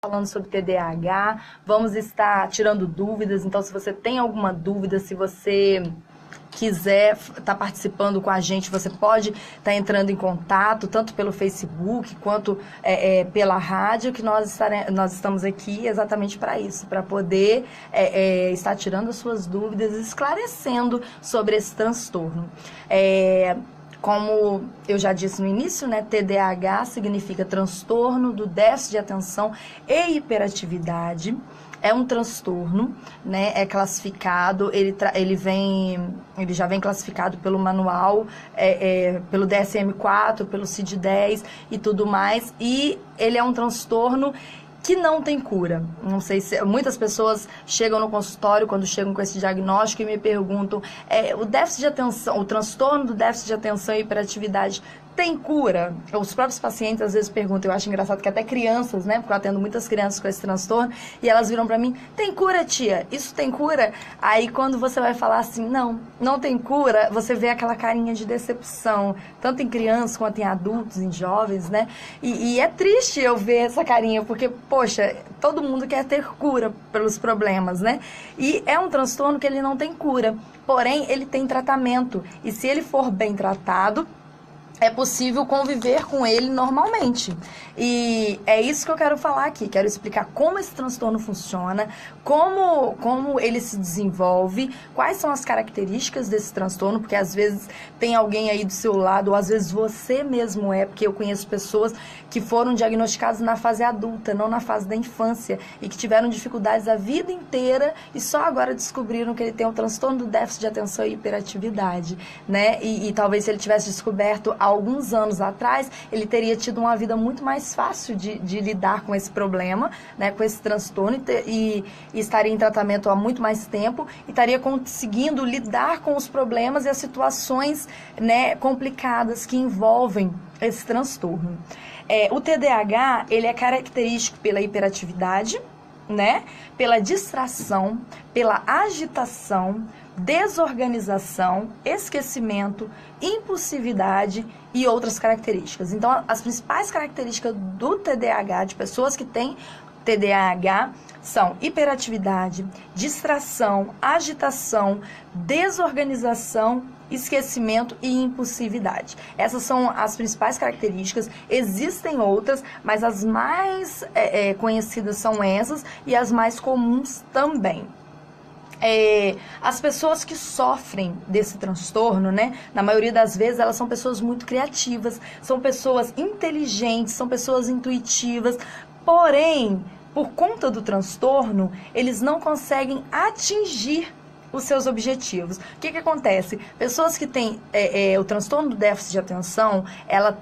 falando sobre TDAH, vamos estar tirando dúvidas. Então, se você tem alguma dúvida, se você quiser estar participando com a gente, você pode estar entrando em contato, tanto pelo Facebook quanto pela rádio, que nós estamos aqui exatamente para isso, para poder estar tirando as suas dúvidas e esclarecendo sobre esse transtorno. Como eu já disse no início, né, TDAH significa transtorno do déficit de atenção e hiperatividade. É um transtorno, né, é classificado, ele já vem classificado pelo manual, pelo DSM-4, pelo CID-10 e tudo mais, e ele é um transtorno que não tem cura. Não sei se muitas pessoas chegam no consultório quando chegam com esse diagnóstico e me perguntam: o déficit de atenção, o transtorno do déficit de atenção e hiperatividade tem cura? Os próprios pacientes às vezes perguntam, eu acho engraçado que até crianças, né, porque eu atendo muitas crianças com esse transtorno, e elas viram pra mim: tem cura, tia? Isso tem cura? Aí quando você vai falar assim, não tem cura, você vê aquela carinha de decepção, tanto em crianças quanto em adultos, em jovens, né? E é triste eu ver essa carinha, porque, poxa, todo mundo quer ter cura pelos problemas, né? E é um transtorno que ele não tem cura, porém ele tem tratamento, e se ele for bem tratado, é possível conviver com ele normalmente. E é isso que eu quero falar aqui. Quero explicar como esse transtorno funciona, como ele se desenvolve, quais são as características desse transtorno, porque às vezes tem alguém aí do seu lado, ou às vezes você mesmo porque eu conheço pessoas que foram diagnosticadas na fase adulta, não na fase da infância, e que tiveram dificuldades a vida inteira e só agora descobriram que ele tem um transtorno do déficit de atenção e hiperatividade, né? E talvez se ele tivesse descoberto há alguns anos atrás, ele teria tido uma vida muito mais fácil de lidar com esse problema, né, com esse transtorno, e estaria em tratamento há muito mais tempo, e estaria conseguindo lidar com os problemas e as situações, né, complicadas que envolvem esse transtorno. O TDAH, ele é característico pela hiperatividade, né, pela distração, pela agitação, desorganização, esquecimento, impulsividade e outras características. Então, as principais características do TDAH, de pessoas que têm TDAH, são hiperatividade, distração, agitação, desorganização, esquecimento e impulsividade. Essas são as principais características. Existem outras, mas as mais conhecidas são essas, e as mais comuns também. As pessoas que sofrem desse transtorno, né, na maioria das vezes, elas são pessoas muito criativas, são pessoas inteligentes, são pessoas intuitivas, porém, por conta do transtorno, eles não conseguem atingir os seus objetivos. O que acontece? Pessoas que têm o transtorno do déficit de atenção, ela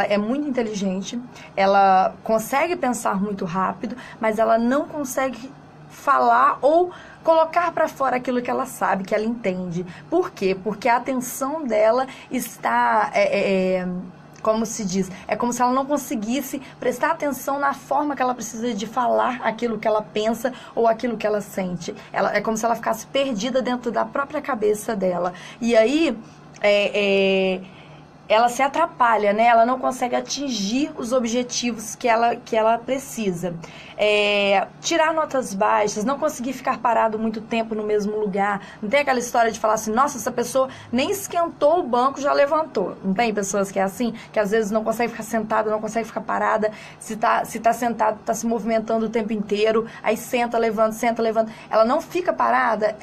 é muito inteligente, ela consegue pensar muito rápido, mas ela não consegue falar ou colocar para fora aquilo que ela sabe, que ela entende. Por quê? Porque a atenção dela está, como se diz, é como se ela não conseguisse prestar atenção na forma que ela precisa de falar aquilo que ela pensa ou aquilo que ela sente. É como se ela ficasse perdida dentro da própria cabeça dela. E aí, ela se atrapalha, né? Ela não consegue atingir os objetivos que ela precisa. Tirar notas baixas, não conseguir ficar parado muito tempo no mesmo lugar. Não tem aquela história de falar assim: nossa, essa pessoa nem esquentou o banco, já levantou. Não tem pessoas que é assim? Que às vezes não consegue ficar sentada, não consegue ficar parada. Se tá sentado, tá se movimentando o tempo inteiro. Aí senta, levanta, senta, levanta. Ela não fica parada.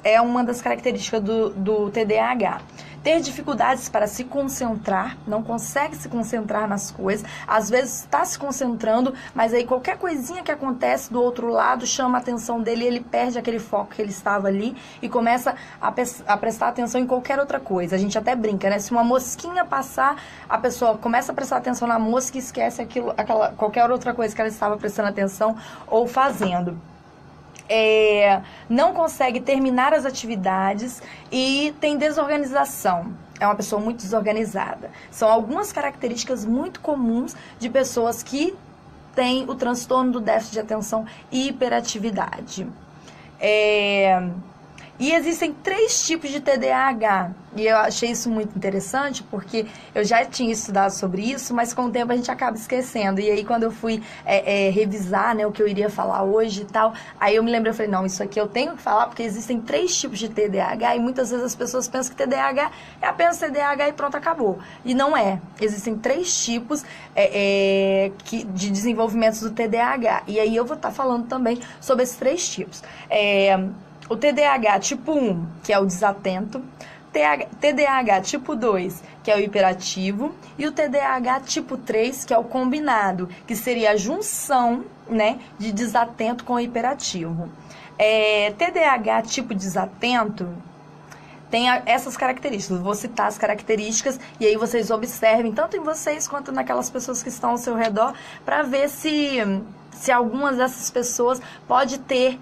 É uma das características do TDAH. Ter dificuldades para se concentrar, não consegue se concentrar nas coisas, às vezes está se concentrando, mas aí qualquer coisinha que acontece do outro lado chama a atenção dele e ele perde aquele foco que ele estava ali e começa a prestar atenção em qualquer outra coisa. A gente até brinca, né? Se uma mosquinha passar, a pessoa começa a prestar atenção na mosca e esquece qualquer outra coisa que ela estava prestando atenção ou fazendo. Não consegue terminar as atividades e tem desorganização. É uma pessoa muito desorganizada. São algumas características muito comuns de pessoas que têm o transtorno do déficit de atenção e hiperatividade. E existem 3 tipos de TDAH. E eu achei isso muito interessante, porque eu já tinha estudado sobre isso, mas com o tempo a gente acaba esquecendo. E aí, quando eu fui revisar, né, o que eu iria falar hoje e tal, aí eu me lembrei, eu falei, não, isso aqui eu tenho que falar, porque existem 3 tipos de TDAH, e muitas vezes as pessoas pensam que TDAH é apenas TDAH e pronto, acabou. E não é. Existem 3 tipos de desenvolvimentos do TDAH. E aí eu vou estar falando também sobre esses 3 tipos. O TDAH tipo 1, que é o desatento, TDAH tipo 2, que é o hiperativo, e o TDAH tipo 3, que é o combinado, que seria a junção, né, de desatento com hiperativo. TDAH tipo desatento tem essas características. Vou citar as características e aí vocês observem, tanto em vocês quanto naquelas pessoas que estão ao seu redor, para ver se algumas dessas pessoas pode ter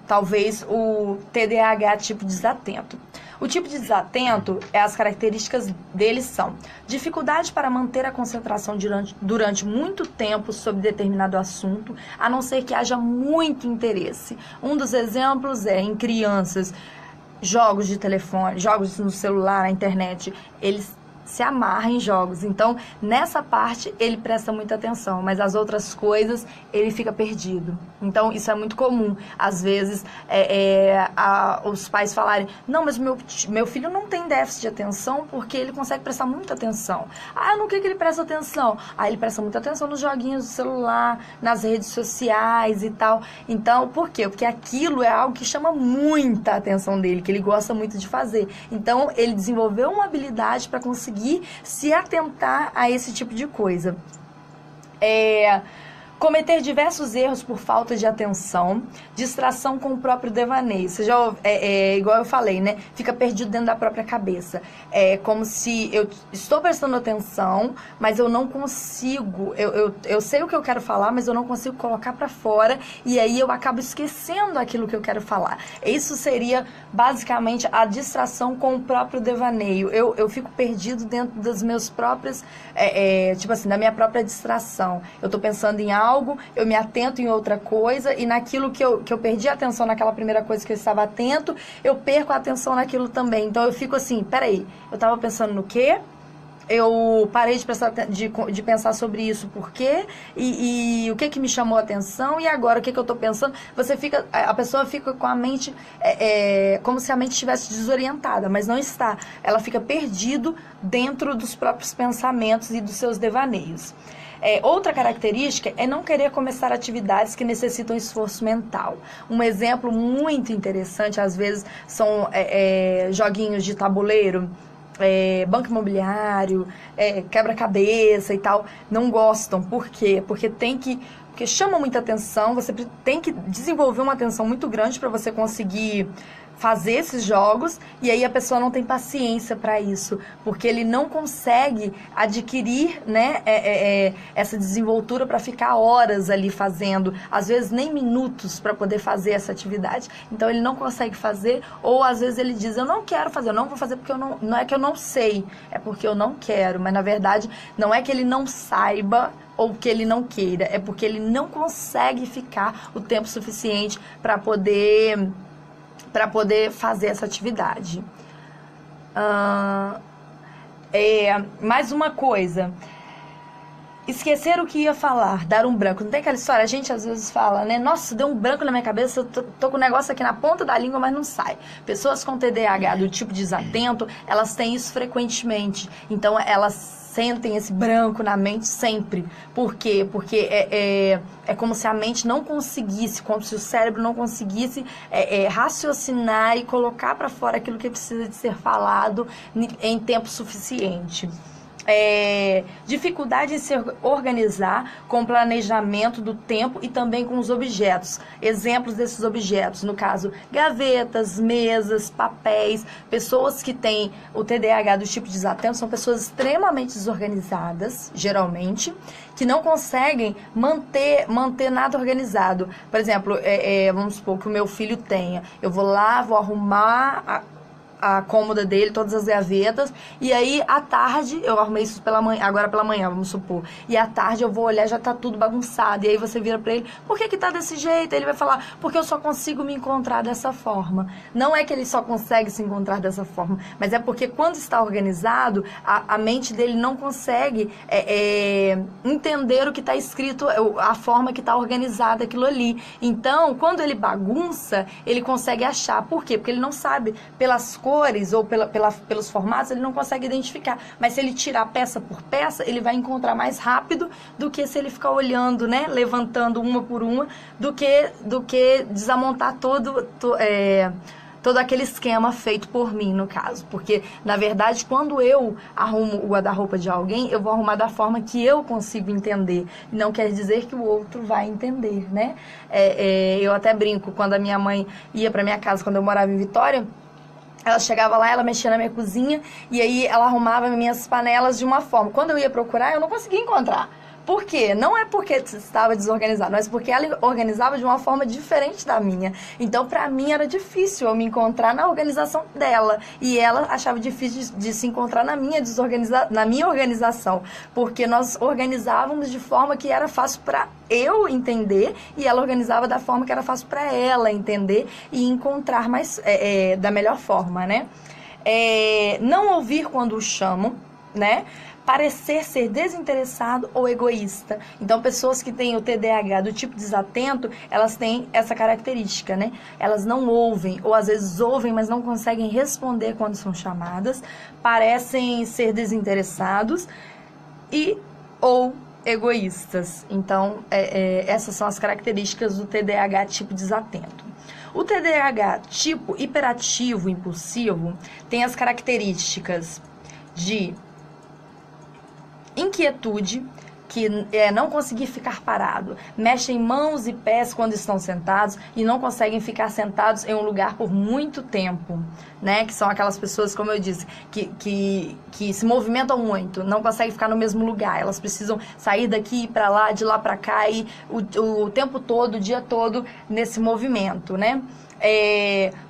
talvez o TDAH tipo desatento. O tipo de desatento, as características deles são dificuldade para manter a concentração durante muito tempo sobre determinado assunto, a não ser que haja muito interesse. Um dos exemplos é em crianças, jogos de telefone, jogos no celular, na internet, eles se amarra em jogos. Então, nessa parte, ele presta muita atenção, mas as outras coisas, ele fica perdido. Então, isso é muito comum. Às vezes, os pais falarem, não, mas meu filho não tem déficit de atenção porque ele consegue prestar muita atenção. No que ele presta atenção? Ele presta muita atenção nos joguinhos do celular, nas redes sociais e tal. Então, por quê? Porque aquilo é algo que chama muita atenção dele, que ele gosta muito de fazer. Então, ele desenvolveu uma habilidade para conseguir se atentar a esse tipo de coisa. Cometer diversos erros por falta de atenção, distração com o próprio devaneio. Você já, igual eu falei, né? Fica perdido dentro da própria cabeça. É como se eu estou prestando atenção, mas eu não consigo, eu sei o que eu quero falar, mas eu não consigo colocar para fora, e aí eu acabo esquecendo aquilo que eu quero falar. Isso seria basicamente a distração com o próprio devaneio. Eu fico perdido dentro das meus próprias, tipo assim, da minha própria distração. Eu tô pensando em algo, eu me atento em outra coisa, e naquilo que eu perdi a atenção naquela primeira coisa que eu estava atento, eu perco a atenção naquilo também. Então eu fico assim, peraí, eu estava pensando no quê? Eu parei de pensar sobre isso, por quê? E o que me chamou a atenção? E agora, o que eu estou pensando? A pessoa fica com a mente, como se a mente estivesse desorientada, mas não está. Ela fica perdido dentro dos próprios pensamentos e dos seus devaneios. Outra característica é não querer começar atividades que necessitam esforço mental. Um exemplo muito interessante, às vezes, são joguinhos de tabuleiro, banco imobiliário, quebra-cabeça e tal. Não gostam. Por quê? Porque chama muita atenção, você tem que desenvolver uma atenção muito grande para você conseguir fazer esses jogos, e aí a pessoa não tem paciência para isso, porque ele não consegue adquirir, né, essa desenvoltura para ficar horas ali fazendo, às vezes nem minutos para poder fazer essa atividade. Então ele não consegue fazer, ou às vezes ele diz, eu não quero fazer, eu não vou fazer porque não é que eu não sei, é porque eu não quero. Mas na verdade não é que ele não saiba ou que ele não queira, é porque ele não consegue ficar o tempo suficiente para poder fazer essa atividade. Mais uma coisa. Esquecer o que ia falar, dar um branco. Não tem aquela história? A gente às vezes fala, né? Nossa, deu um branco na minha cabeça, eu tô com um negócio aqui na ponta da língua, mas não sai. Pessoas com TDAH do tipo desatento, elas têm isso frequentemente. Então, elas sentem esse branco na mente sempre. Por quê? Porque é como se a mente não conseguisse, como se o cérebro não conseguisse raciocinar e colocar para fora aquilo que precisa de ser falado em tempo suficiente. Dificuldade em se organizar com o planejamento do tempo e também com os objetos. Exemplos desses objetos, no caso, gavetas, mesas, papéis. Pessoas que têm o TDAH do tipo desatento são pessoas extremamente desorganizadas, geralmente, que não conseguem manter nada organizado. Por exemplo, vamos supor que o meu filho tenha. Eu vou lá, vou arrumar a cômoda dele, todas as gavetas, e aí à tarde, eu arrumei isso agora pela manhã, vamos supor, e à tarde eu vou olhar, já tá tudo bagunçado, e aí você vira pra ele, por que tá desse jeito? Ele vai falar, porque eu só consigo me encontrar dessa forma. Não é que ele só consegue se encontrar dessa forma, mas é porque quando está organizado, a mente dele não consegue entender o que está escrito, a forma que está organizada aquilo ali. Então, quando ele bagunça, ele consegue achar. Por quê? Porque ele não sabe, pelas cores ou pelos formatos, ele não consegue identificar. Mas se ele tirar peça por peça, ele vai encontrar mais rápido do que se ele ficar olhando, né, levantando uma por uma, do que desamontar todo aquele esquema feito por mim, no caso. Porque, na verdade, quando eu arrumo o guarda-roupa de alguém, eu vou arrumar da forma que eu consigo entender. Não quer dizer que o outro vai entender, né? Eu até brinco, quando a minha mãe ia pra minha casa, quando eu morava em Vitória, ela chegava lá, ela mexia na minha cozinha, e aí ela arrumava minhas panelas de uma forma. Quando eu ia procurar, eu não conseguia encontrar. Por quê? Não é porque estava desorganizado, mas porque ela organizava de uma forma diferente da minha. Então, pra mim, era difícil eu me encontrar na organização dela. E ela achava difícil de se encontrar na minha organização. Porque nós organizávamos de forma que era fácil pra eu entender, e ela organizava da forma que era fácil pra ela entender e encontrar da melhor forma, né? Não ouvir quando o chamam, né? Parecer ser desinteressado ou egoísta. Então, pessoas que têm o TDAH do tipo desatento, elas têm essa característica, né? Elas não ouvem, ou às vezes ouvem, mas não conseguem responder quando são chamadas, parecem ser desinteressados ou egoístas. Então, essas são as características do TDAH tipo desatento. O TDAH tipo hiperativo impulsivo tem as características de inquietude, que não conseguir ficar parado, mexem mãos e pés quando estão sentados e não conseguem ficar sentados em um lugar por muito tempo, né? Que são aquelas pessoas, como eu disse, que se movimentam muito, não conseguem ficar no mesmo lugar, elas precisam sair daqui para lá, de lá para cá, e o tempo todo, o dia todo nesse movimento, né?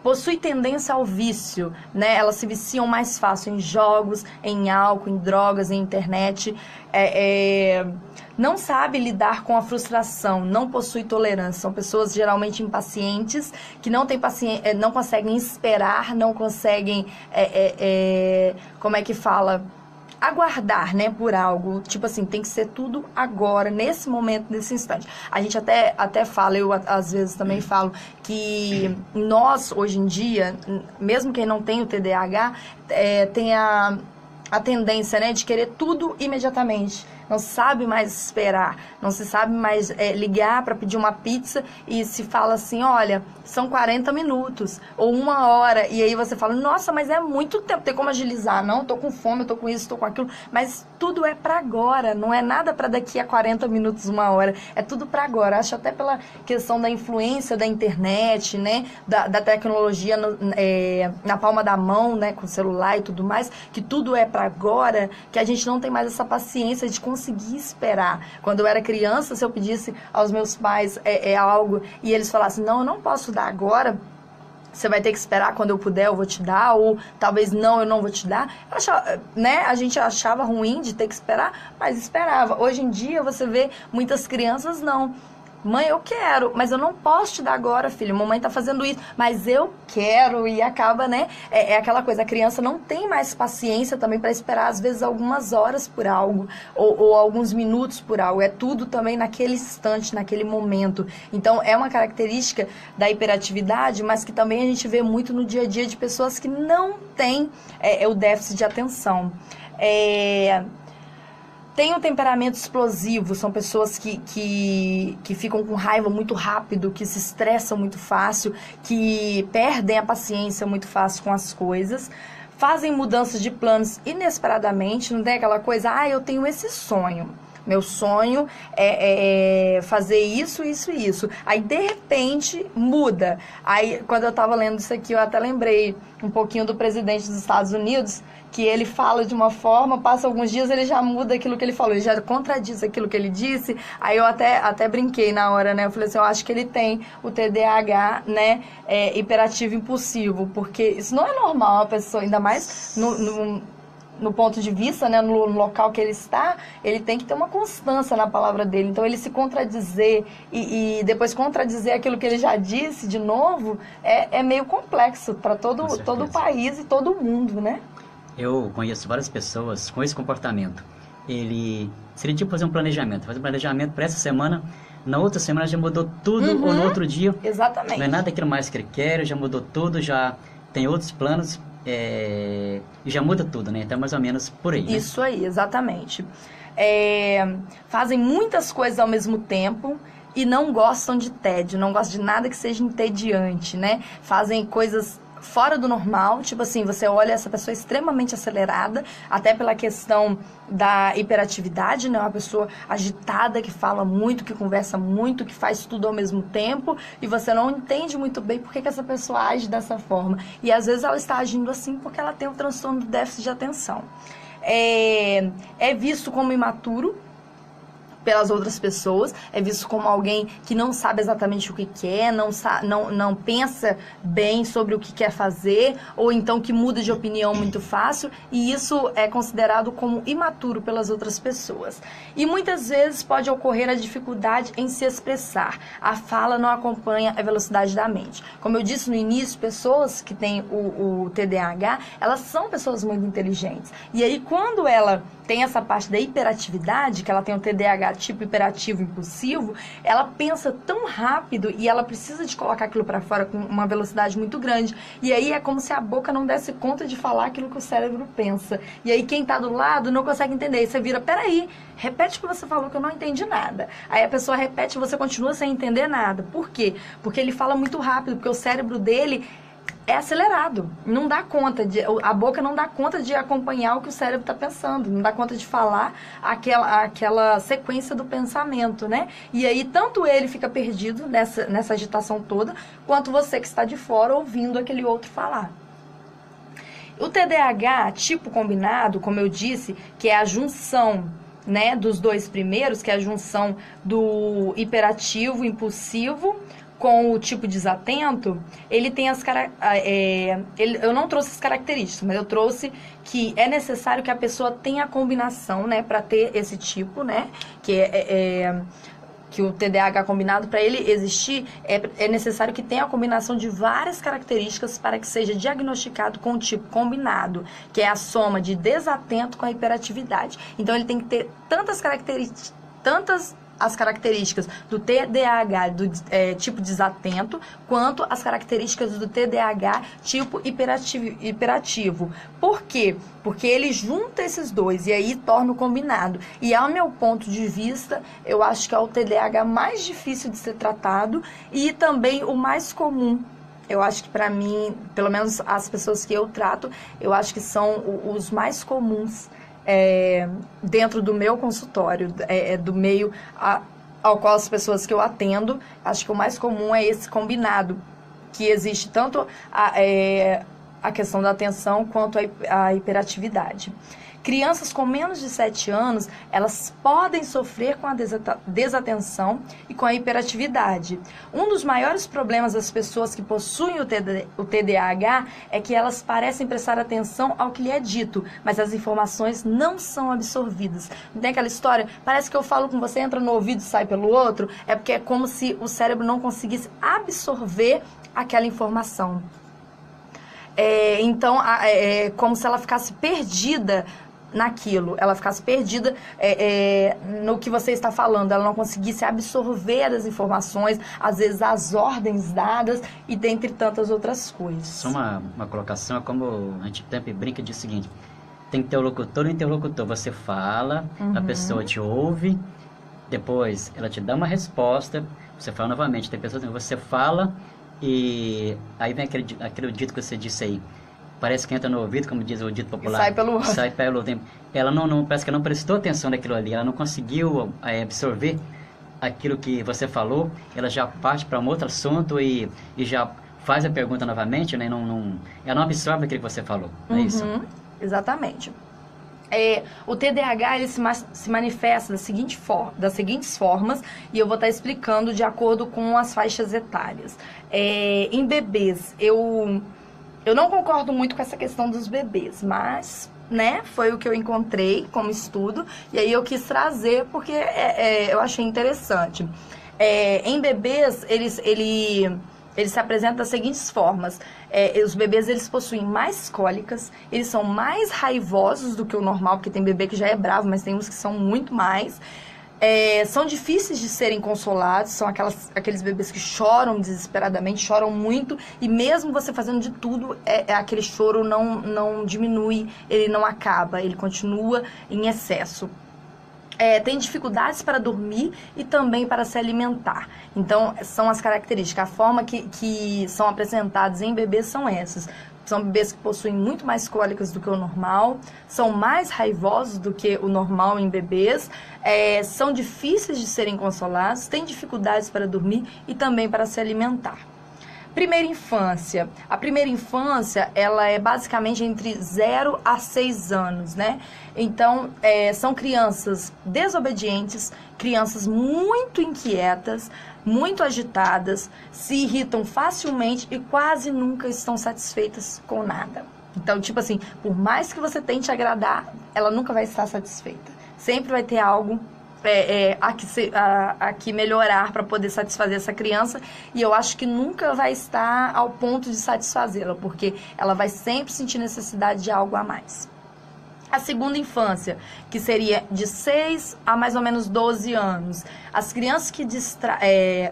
Possui tendência ao vício, né? Elas se viciam mais fácil em jogos, em álcool, em drogas, em internet. Não sabe lidar com a frustração, não possui tolerância. São pessoas geralmente impacientes, que não têm paciência, não conseguem esperar, não conseguem, como é que fala? Aguardar, né, por algo, tipo assim, tem que ser tudo agora, nesse momento, nesse instante. A gente até fala, eu às vezes também falo, que nós, hoje em dia, mesmo quem não tem o TDAH, tem a tendência, né, de querer tudo imediatamente. Não se sabe mais esperar, não se sabe mais ligar para pedir uma pizza e se fala assim, olha, são 40 minutos ou 1 hora, e aí você fala, nossa, mas é muito tempo, tem como agilizar? Não, tô com fome, tô com isso, tô com aquilo, mas tudo é para agora, não é nada para daqui a 40 minutos, 1 hora, é tudo para agora. Acho até pela questão da influência da internet, né, da tecnologia na palma da mão, né, com o celular e tudo mais, que tudo é para agora, que a gente não tem mais essa paciência de conseguir esperar. Quando eu era criança, se eu pedisse aos meus pais algo e eles falassem, não, eu não posso dar agora, você vai ter que esperar, quando eu puder eu vou te dar, ou talvez não, eu não vou te dar. A gente achava ruim de ter que esperar, mas esperava. Hoje em dia você vê muitas crianças não. Mãe, eu quero, mas eu não posso te dar agora, filho. Mamãe tá fazendo isso, mas eu quero. E acaba, né? Aquela coisa, a criança não tem mais paciência também para esperar, às vezes, algumas horas por algo, ou alguns minutos por algo. É tudo também naquele instante, naquele momento. Então, é uma característica da hiperatividade, mas que também a gente vê muito no dia a dia de pessoas que não têm o déficit de atenção. Tem um temperamento explosivo, são pessoas que ficam com raiva muito rápido, que se estressam muito fácil, que perdem a paciência muito fácil com as coisas, fazem mudanças de planos inesperadamente, não tem aquela coisa, eu tenho esse sonho. Meu sonho é fazer isso, isso e isso. Aí, de repente, muda. Aí, quando eu estava lendo isso aqui, eu até lembrei um pouquinho do presidente dos Estados Unidos, que ele fala de uma forma, passa alguns dias, ele já muda aquilo que ele falou, ele já contradiz aquilo que ele disse. Aí eu até brinquei na hora, né? Eu falei assim, eu acho que ele tem o TDAH, né? Hiperativo impulsivo, porque isso não é normal, a pessoa, ainda mais no ponto de vista, né, no local que ele está, ele tem que ter uma constância na palavra dele. Então, ele se contradizer e depois contradizer aquilo que ele já disse de novo, é meio complexo para todo o país e todo o mundo, né? Eu conheço várias pessoas com esse comportamento. Ele seria tipo fazer um planejamento para essa semana, na outra semana já mudou tudo, ou no outro dia. Exatamente. Não é nada aquilo mais que ele quer, já mudou tudo, já tem outros planos. E já muda tudo, né? Então, mais ou menos por aí, né? Isso aí, exatamente. Fazem muitas coisas ao mesmo tempo e não gostam de tédio, não gostam de nada que seja entediante, né? Fazem coisas fora do normal, tipo assim, você olha essa pessoa extremamente acelerada, até pela questão da hiperatividade, né? Uma pessoa agitada, que fala muito, que conversa muito, que faz tudo ao mesmo tempo, e você não entende muito bem por que essa pessoa age dessa forma. E às vezes ela está agindo assim porque ela tem o transtorno do déficit de atenção. É visto como imaturo pelas outras pessoas, é visto como alguém que não sabe exatamente o que quer, não pensa bem sobre o que quer fazer, ou então que muda de opinião muito fácil, e isso é considerado como imaturo pelas outras pessoas. E muitas vezes pode ocorrer a dificuldade em se expressar. A fala não acompanha a velocidade da mente. Como eu disse no início, pessoas que têm o TDAH, elas são pessoas muito inteligentes. E aí, quando ela tem essa parte da hiperatividade, que ela tem o TDAH tipo hiperativo impulsivo, ela pensa tão rápido e ela precisa de colocar aquilo para fora com uma velocidade muito grande. E aí é como se a boca não desse conta de falar aquilo que o cérebro pensa. E aí quem tá do lado não consegue entender. Aí você vira, peraí, repete o que você falou que eu não entendi nada. Aí a pessoa repete e você continua sem entender nada. Por quê? Porque ele fala muito rápido, porque o cérebro dele é acelerado, não dá conta a boca não dá conta de acompanhar o que o cérebro está pensando, não dá conta de falar aquela sequência do pensamento, né? E aí tanto ele fica perdido nessa agitação toda, quanto você que está de fora ouvindo aquele outro falar. O TDAH tipo combinado, como eu disse, que é a junção, né, dos dois primeiros, que é a junção do hiperativo, impulsivo, com o tipo desatento, ele tem eu não trouxe as características, mas eu trouxe que é necessário que a pessoa tenha a combinação, né, para ter esse tipo, né, que o TDAH combinado, para ele existir, é necessário que tenha a combinação de várias características para que seja diagnosticado com o tipo combinado, que é a soma de desatento com a hiperatividade. Então, ele tem que ter as características do TDAH do tipo desatento, quanto as características do TDAH tipo hiperativo. Por quê? Porque ele junta esses dois e aí torna o combinado. E ao meu ponto de vista, eu acho que é o TDAH mais difícil de ser tratado e também o mais comum. Eu acho que para mim, pelo menos as pessoas que eu trato, eu acho que são os mais comuns dentro do meu consultório, do meio ao qual as pessoas que eu atendo, acho que o mais comum é esse combinado, que existe tanto a questão da atenção quanto a hiperatividade. Crianças com menos de 7 anos, elas podem sofrer com a desatenção e com a hiperatividade. Um dos maiores problemas das pessoas que possuem o TDAH é que elas parecem prestar atenção ao que lhe é dito, mas as informações não são absorvidas. Não tem aquela história? Parece que eu falo com você, entra no ouvido e sai pelo outro. É porque é como se o cérebro não conseguisse absorver aquela informação. Então, é como se ela ficasse perdida naquilo, ela ficasse perdida no que você está falando, ela não conseguisse absorver as informações, às vezes as ordens dadas e dentre tantas outras coisas. Só uma colocação, é como a gente sempre brinca de o seguinte, tem que ter o locutor e interlocutor, você fala, a pessoa te ouve, depois ela te dá uma resposta, você fala novamente, tem pessoas que você fala e aí vem aquele dito que você disse aí, parece que entra no ouvido, como diz o dito popular. E sai pelo outro. Sai pelo outro. Ela não, parece que não prestou atenção naquilo ali, ela não conseguiu absorver aquilo que você falou, ela já parte para um outro assunto e já faz a pergunta novamente, né? Ela não absorve aquilo que você falou, não é isso? Exatamente. O TDAH ele se manifesta das seguintes formas, e eu vou estar explicando de acordo com as faixas etárias. Em bebês, eu não concordo muito com essa questão dos bebês, mas, né, foi o que eu encontrei como estudo, e aí eu quis trazer porque eu achei interessante. Em bebês, ele se apresenta das seguintes formas. Os bebês, eles possuem mais cólicas, eles são mais raivosos do que o normal, porque tem bebê que já é bravo, mas tem uns que são muito mais. São difíceis de serem consolados, são aqueles bebês que choram desesperadamente, choram muito, e mesmo você fazendo de tudo, aquele choro não diminui, ele não acaba, ele continua em excesso. Tem dificuldades para dormir e também para se alimentar. Então, são as características. A forma que são apresentadas em bebês são essas. São bebês que possuem muito mais cólicas do que o normal, são mais raivosos do que o normal em bebês, são difíceis de serem consolados, têm dificuldades para dormir e também para se alimentar. Primeira infância. A primeira infância, ela é basicamente entre 0 a 6 anos, né? Então, são crianças desobedientes, crianças muito inquietas, muito agitadas, se irritam facilmente e quase nunca estão satisfeitas com nada. Então, tipo assim, por mais que você tente agradar, ela nunca vai estar satisfeita. Sempre vai ter algo a que melhorar para poder satisfazer essa criança, e eu acho que nunca vai estar ao ponto de satisfazê-la, porque ela vai sempre sentir necessidade de algo a mais. A segunda infância, que seria de 6 a mais ou menos 12 anos. As crianças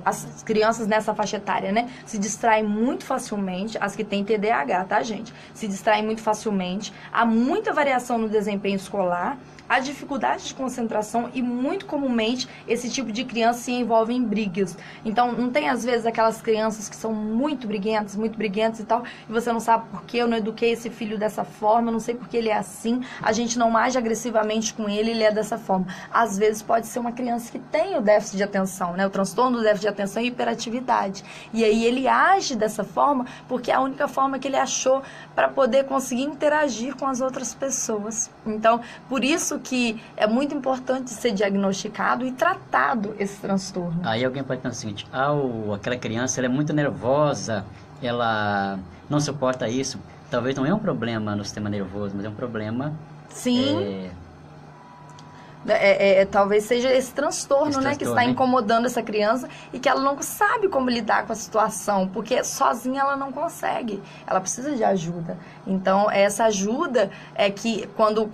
as crianças nessa faixa etária, né, se distraem muito facilmente, as que têm TDAH, tá, gente? Se distraem muito facilmente, há muita variação no desempenho escolar, há dificuldade de concentração e, muito comumente, esse tipo de criança se envolve em brigas. Então, não tem, às vezes, aquelas crianças que são muito briguentas e tal, e você não sabe por que eu não eduquei esse filho dessa forma, eu não sei por que ele é assim, a gente não age agressivamente com ele, ele é dessa forma. Às vezes, pode ser uma criança que tem o déficit de atenção, né? O transtorno do déficit de atenção e hiperatividade. E aí, ele age dessa forma porque é a única forma que ele achou para poder conseguir interagir com as outras pessoas. Então, por isso que é muito importante ser diagnosticado e tratado esse transtorno. Aí alguém pode pensar o seguinte: aquela criança ela é muito nervosa, ela não suporta isso. Talvez não é um problema no sistema nervoso, mas é um problema... Sim. Talvez seja esse transtorno, né, que está incomodando essa criança e que ela não sabe como lidar com a situação, porque sozinha ela não consegue, ela precisa de ajuda. Então, essa ajuda é que quando